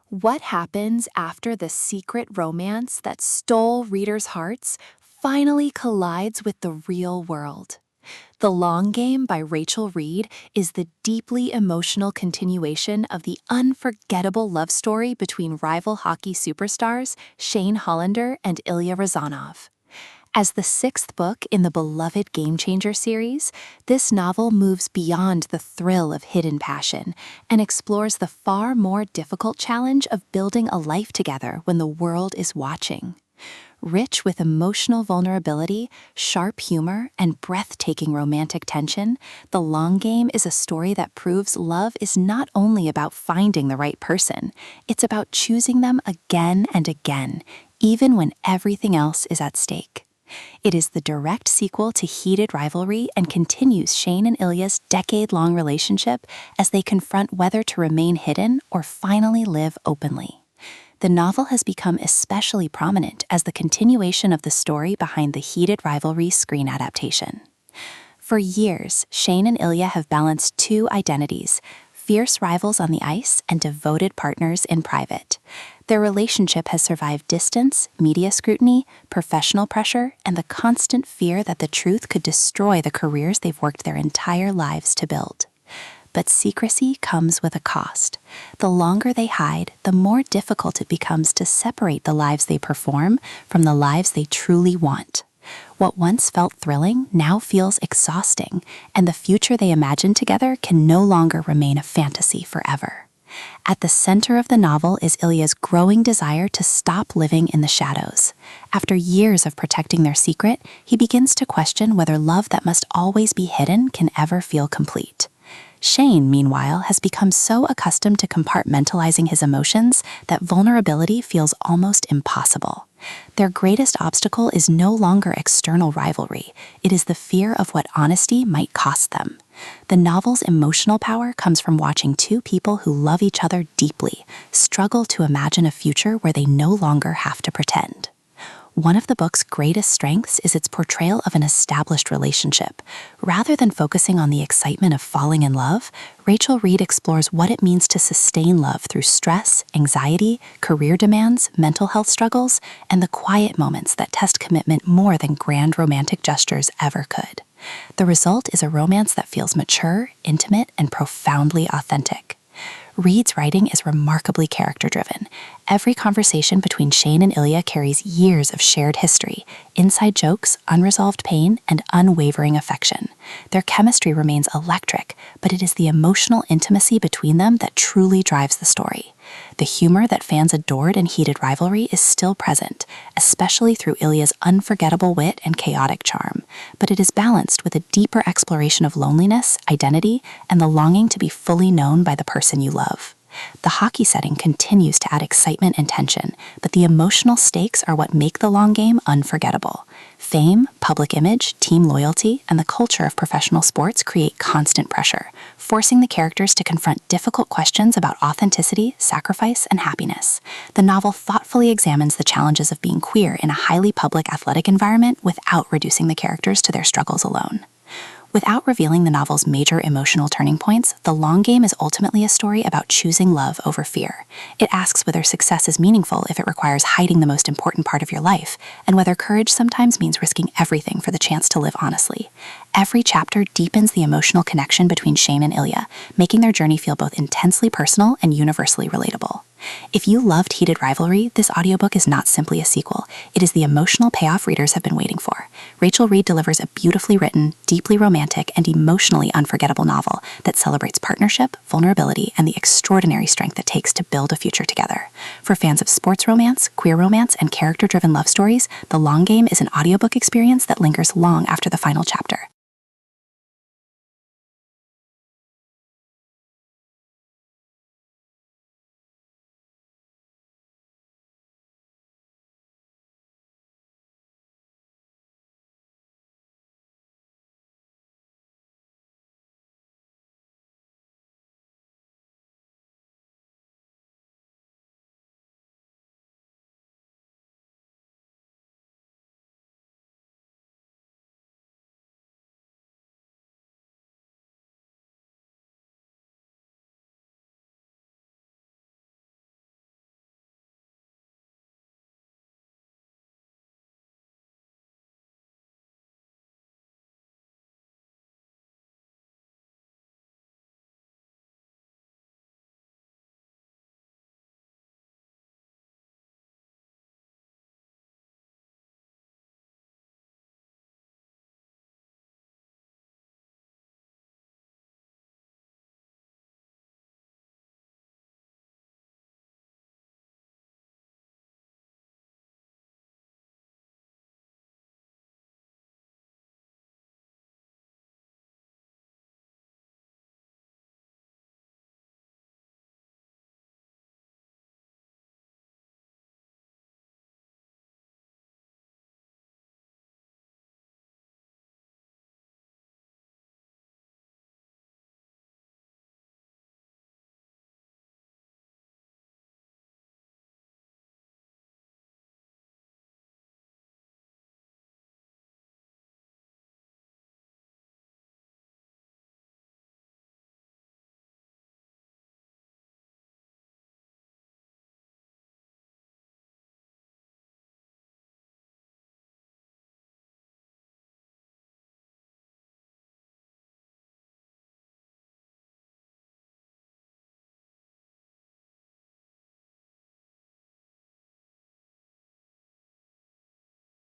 What happens after the secret romance that stole readers' hearts finally collides with the real world? The Long Game by Rachel Reid is the deeply emotional continuation of the unforgettable love story between rival hockey superstars Shane Hollander and Ilya Rozanov. As the sixth book in the beloved Game Changer series, this novel moves beyond the thrill of hidden passion and explores the far more difficult challenge of building a life together when the world is watching. Rich with emotional vulnerability, sharp humor, and breathtaking romantic tension, The Long Game is a story that proves love is not only about finding the right person, it's about choosing them again and again, even when everything else is at stake. It is the direct sequel to Heated Rivalry and continues Shane and Ilya's decade-long relationship as they confront whether to remain hidden or finally live openly. The novel has become especially prominent as the continuation of the story behind the Heated Rivalry screen adaptation. For years, Shane and Ilya have balanced two identities: fierce rivals on the ice and devoted partners in private. Their relationship has survived distance, media scrutiny, professional pressure, and the constant fear that the truth could destroy the careers they've worked their entire lives to build. But secrecy comes with a cost. The longer they hide, the more difficult it becomes to separate the lives they perform from the lives they truly want. What once felt thrilling now feels exhausting, and the future they imagine together can no longer remain a fantasy forever. At the center of the novel is Ilya's growing desire to stop living in the shadows. After years of protecting their secret, he begins to question whether love that must always be hidden can ever feel complete. Shane, meanwhile, has become so accustomed to compartmentalizing his emotions that vulnerability feels almost impossible. Their greatest obstacle is no longer external rivalry. It is the fear of what honesty might cost them. The novel's emotional power comes from watching two people who love each other deeply struggle to imagine a future where they no longer have to pretend. One of the book's greatest strengths is its portrayal of an established relationship. Rather than focusing on the excitement of falling in love, Rachel Reid explores what it means to sustain love through stress, anxiety, career demands, mental health struggles, and the quiet moments that test commitment more than grand romantic gestures ever could. The result is a romance that feels mature, intimate, and profoundly authentic. Reid's writing is remarkably character-driven. Every conversation between Shane and Ilya carries years of shared history, inside jokes, unresolved pain, and unwavering affection. Their chemistry remains electric, but it is the emotional intimacy between them that truly drives the story. The humor that fans adored in Heated Rivalry is still present, especially through Ilya's unforgettable wit and chaotic charm, but it is balanced with a deeper exploration of loneliness, identity, and the longing to be fully known by the person you love. The hockey setting continues to add excitement and tension, but the emotional stakes are what make The Long Game unforgettable. Fame, public image, team loyalty, and the culture of professional sports create constant pressure, forcing the characters to confront difficult questions about authenticity, sacrifice, and happiness. The novel thoughtfully examines the challenges of being queer in a highly public athletic environment without reducing the characters to their struggles alone. Without revealing the novel's major emotional turning points, The Long Game is ultimately a story about choosing love over fear. It asks whether success is meaningful if it requires hiding the most important part of your life, and whether courage sometimes means risking everything for the chance to live honestly. Every chapter deepens the emotional connection between Shane and Ilya, making their journey feel both intensely personal and universally relatable. If you loved Heated Rivalry, this audiobook is not simply a sequel. It is the emotional payoff readers have been waiting for. Rachel Reid delivers a beautifully written, deeply romantic, and emotionally unforgettable novel that celebrates partnership, vulnerability, and the extraordinary strength it takes to build a future together. For fans of sports romance, queer romance, and character-driven love stories, The Long Game is an audiobook experience that lingers long after the final chapter.